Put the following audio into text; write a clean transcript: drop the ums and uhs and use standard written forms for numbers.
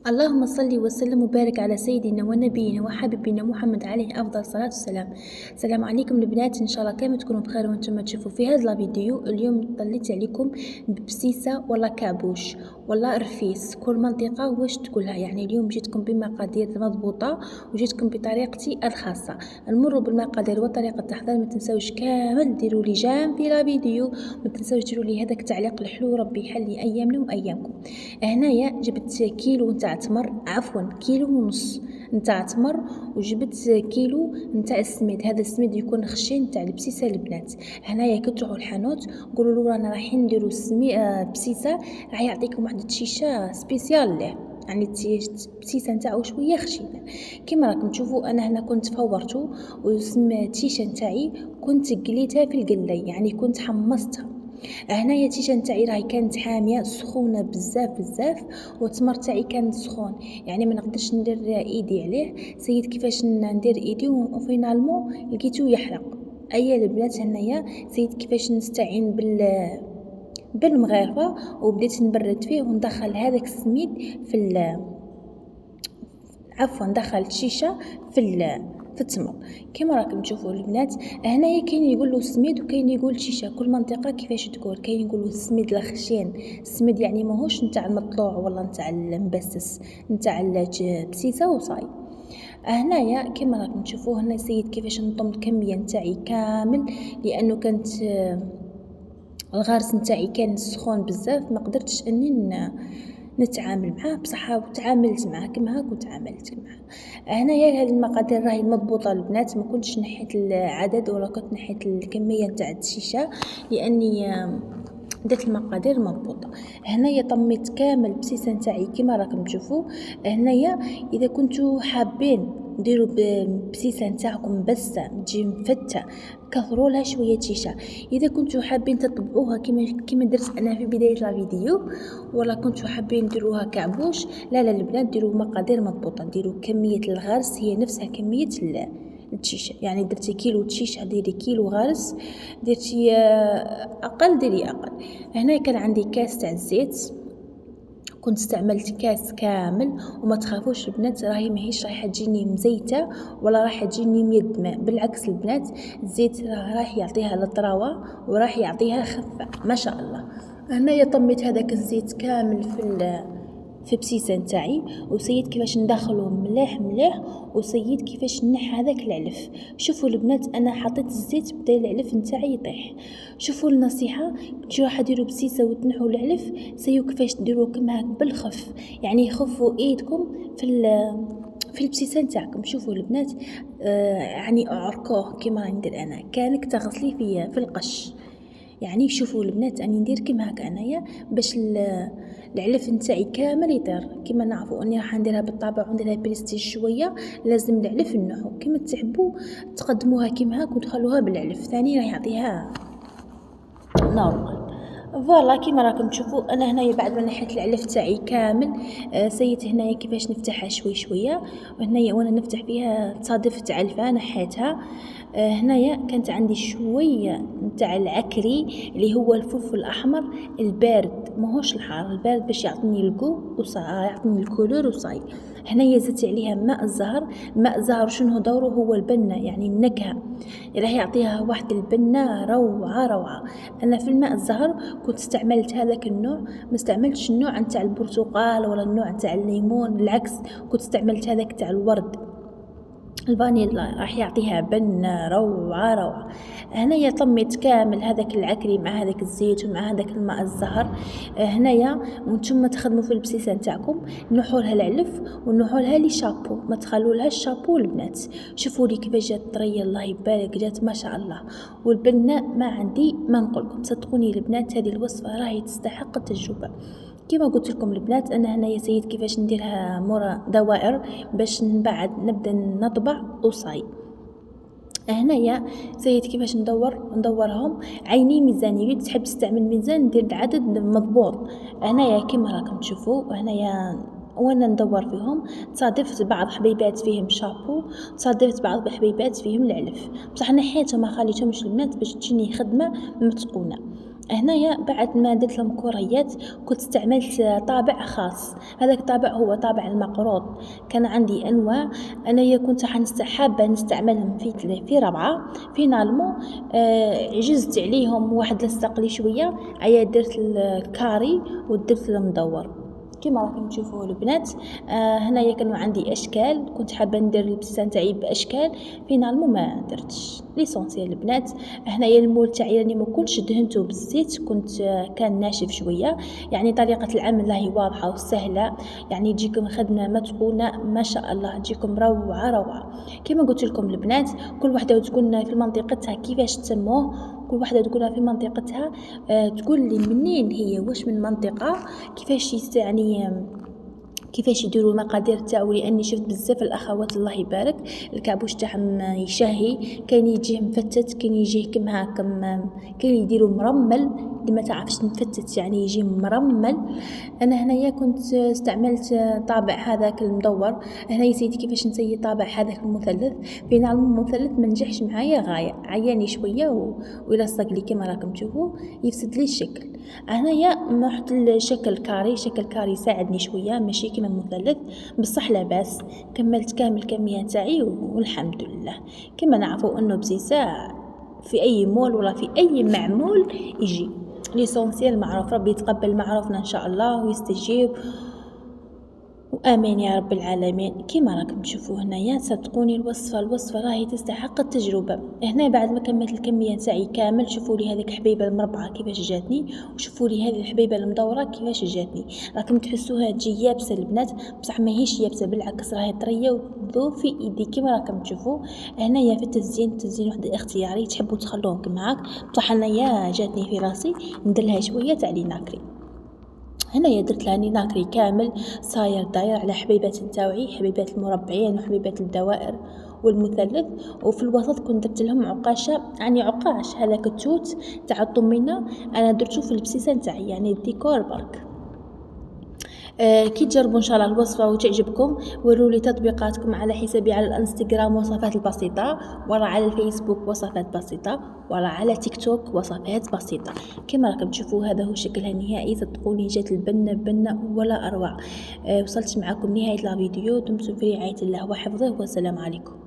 اللهم صل وسلم وبارك على سيدنا ونبينا وحبيبنا محمد عليه افضل الصلاه والسلام. السلام عليكم البنات، ان شاء الله كامل تكونوا بخير وانتم تشوفوا في هذا الفيديو. اليوم طليت عليكم ببسيسه ولا كابوش ولا رفيس، كل منطقه واش تقولها. يعني اليوم جيتكم بمقادير مضبوطه وجيتكم بطريقتي الخاصه. نمر بالمقادير وطريقه التحضير. ما تنساوش كامل ديروا لي جيم في الفيديو، ما تنساوش ديروا لي هذاك التعليق الحلو، ربي يحلي ايامنا وايامكم. هنايا جبت كيلو نتاع تمر، عفوا كيلو ونص نتاع تمر، وجبت كيلو نتاع السميد. هذا السميد يكون خشين نتاع البسيسه البنات. هنايا كي تروحوا الحانوت قولوا له رانا رايحين نديروا بسيسه، راح يعطيكم واحد التشيشه سبيسيال له، يعني البسيسه نتاعو شويه خشينه. كما راكم تشوفوا انا هنا كنت فورته التيشه نتاعي، كنت قليتها في القلي، يعني كنت حمصتها. هنايا التيشه نتاعي راهي كانت حاميه سخونه بزاف بزاف، والتمر تاعي كان سخون، يعني ما نقدرش ندير ايدي عليه. سيد كيفاش ندير ايدي وفينالمون لقيتو يحرق. ايا البنات هنايا سيد كيفاش نستعين بالمغرفه، وبديت نبرد فيه وندخل هذاك السميد ندخل الشيشه في التمر. كما راكم تشوفوا البنات هنايا كاين يقولوا سميد وكاين يقول شيشه، كل منطقه كيفاش تقول. كاين يقولوا السميد الخشين، السميد يعني ماهوش نتاع المطلوع ولا نتاع المبسس، نتاع البسيسه وصاي. هنايا كما راكم تشوفوا هنا سيد كيفاش نضم الكميه نتاعي كامل، لانه كانت الغرس نتاعي كان سخون بزاف، ما قدرتش اني نتعامل معاه بصح، وتعاملت معاه كما هاك وتعاملت معاه. هنايا هذه المقادير راهي مضبوطه البنات، ما كنتش نحيت العدد ولا كنت نحيت الكميه نتاع الشيشه، لاني درت المقادير مضبوطه. هنايا طميت كامل البسيسه نتاعي كما راكم تشوفوا. هنايا اذا كنتوا حابين ديروا بسيسه نتاعكم بس تجي مفته، كثروا لها شويه شيشه. اذا كنتوا حابين تطبعوها كما درت انا في بدايه الفيديو، ولا كنتوا حابين ديروها كعبوش، لا البنات ديروا مقادير مضبوطه، ديروا كميه الغرس هي نفسها كميه التشيشه. يعني درتي كيلو تشيشه ديري كيلو غرس، درتي اقل ديري اقل. هنا كان عندي كاس تاع الزيت، كنت استعملت كاس كامل. وما تخافوش البنات راهي ماهيش رايحه تجيني مزيته ولا رايحه تجيني ميدمه، بالعكس البنات الزيت راح يعطيها الطراوه وراح يعطيها خفه ما شاء الله. هنايا طميت هذاك الزيت كامل في بسيسه نتاعي، وسيد كيفاش ندخله مليح مليح، وسيد كيفاش نح هذاك العلف. شوفوا البنات انا حطيت الزيت بدا العلف نتاعي يطيح. شوفوا النصيحه، كي راح ديروا بسيسه وتنحوا العلف سيو كيفاش ديروا كما هاك بالخف، يعني خفوا ايدكم في البسيسه نتاعكم. شوفوا البنات يعني اعركوه كما ندير انا، كانك تغسلي في القش. يعني شوفوا البنات اني ندير كيما هكا انايا باش العلف نتاعي كامل يطير. كيما نعرفوا اني راح نديرها بالطابع ونديرها بريستيج شويه، لازم العلف نحو كيما تحبوا تقدموها كيما هاك وتخلوها بالعلف ثاني راح يعطيها نورمال. فوالا كيما راكم تشوفوا انا هنايا بعد ما نحيت العلف تاعي كامل سيت هنايا كيفاش نفتحها شوي شويه. وهنايا وانا نفتح فيها تصادفت علفه نحيتها. هنايا كانت عندي شويه نتاع العكري اللي هو الفلفل الاحمر البارد، ماهوش الحار، البارد باش يعطيني الكو يعطيني الكولور وصاي. هنايا زدت عليها ماء الزهر. ماء الزهر شنو دوره؟ هو البنه، يعني النكهه، راح يعطيها واحد البنه روعه روعه. انا في الماء الزهر كنت استعملت هذاك النوع، ما استعملتش النوع نتاع البرتقال ولا النوع نتاع الليمون، بالعكس كنت استعملت هذاك تاع الورد الفانيلا، راح يعطيها بنة روعة روعة. هنايا طميت كامل هذاك العكري مع هذاك الزيت ومع هذاك الماء الزهر. هنايا وانتم تخدموا في البسيسه نتاعكم نحولها العلف ونحولها لي شابو، ما تخلولها الشابو البنات. شوفوا لي كيفاش جات طريه، الله يبارك، جات ما شاء الله. والبنه ما عندي ما نقولكم، صدقوني البنات هذه الوصفه راهي تستحق التجربه. كما قلت لكم البنات انا هنايا سيد كيفاش نديرها مورا دوائر باش بعد نبدا نطبع وصاي. هنايا سيد كيفاش ندورهم عيني ميزاني، تحب تستعمل ميزان ندير العدد مضبوط. هنايا كما راكم تشوفوا هنايا وانا ندور فيهم تصادفت بعض حبيبات فيهم شابو، تصادفت بعض حبيبات فيهم العلف، بصح نحيتهم ما خليتهمش البنات باش تجيني خدمه متقونه. هنايا بعد ما درت المكوريات كنت استعملت طابع خاص، هذاك الطابع هو طابع المقروط. كان عندي أنواع، أنايا كنت حابة نستعملهم في ربعة في نالمو. عجزت عليهم، واحد لصق لي شوية، عيا درت الكاري ودرت المدور كيما راكم تشوفوا البنات. هنايا كانوا عندي اشكال، كنت حابه ندير البسيسه نتاعي باشكال، فينالمون ما درتش ليسونسيال البنات. هنايا المول تاعي راني ما كنتش دهنته بالزيت، كنت كان ناشف شويه. يعني طريقه العمل راهي واضحه وسهله، يعني تجيكم خدمه متقونه ما شاء الله، تجيكم روعه روعه. كيما قلت لكم البنات، كل وحده تكون في منطقتها كيفاش تسموه، كل وحده تكون في منطقتها تقول لي منين هي، واش من منطقه، كيفاش يعني كيفاش يديروا المقادير تاعو. لاني شفت بزاف الاخوات الله يبارك الكابوش تاعهم يشهي، كاين يجيه مفتت، كاين يجيه كيما هاكم، كاين يديروا مرمل اللي ما تعرفش مفتت يعني يجي مرمل. انا هنايا كنت استعملت طابع هذاك المدور. هنا سيدي كيفاش نسيي طابع هذاك المثلث، بين المثلث ما نجحش معايا غايه، عياني شويه ويلصق لي كيما راكم تشوفوا، يفسد لي الشكل. هنايا نحط الشكل كاري، شكل كاري ساعدني شويه ماشي كيما المثلث، بصح لاباس. كملت كامل الكميه تاعي والحمد لله. كما نعرفوا انه بسيسه في اي مول ولا في اي معمول يجي ليسونسيال معروف. ربي يتقبل معروفنا ان شاء الله ويستجيب، وآمين يا رب العالمين. كيما راكم تشوفوا هنايا صدقوني الوصفة راهي تستحق التجربة. هنا بعد ما كملت الكمية تاعي كامل، شوفوا لي هذيك حبيبة المربعة كيفاش جاتني، وشوفوا لي هذه الحبيبة المدورة كيفاش جاتني. راكم تحسوها تجي يابسة البنات، بصح ماهيش يابسة، بالعكس راهي طرية وتذوب في ايدي كيما راكم تشوفوا. هنايا في التزيين واحد اختياري، تحبوا تخلوه معاك، بصح هنايا جاتني في راسي نديرلها شوية تاع لي ناكري. هنايا درت لها ناكري كامل صاير داير على حبيبات التاوعي، حبيبات المربعين وحبيبات الدوائر والمثلث. وفي الوسط كنت درت لهم عقاشه، يعني عقاش هذاك التوت تاع الطمينه، انا درتو في البسيسه نتاعي يعني الديكور برك. كي تجربوا ان شاء الله الوصفه وتعجبكم، وروا لي تطبيقاتكم على حسابي على الانستغرام وصفات البسيطه، ولا على الفيسبوك وصفات بسيطه، ولا على تيك توك وصفات بسيطه. كما راكم تشوفوا هذا هو شكلها النهائي، صدقوني جات البنه بنه ولا اروع. وصلت معكم نهايه الفيديو، دمتم في رعايه الله وحفظه، والسلام عليكم.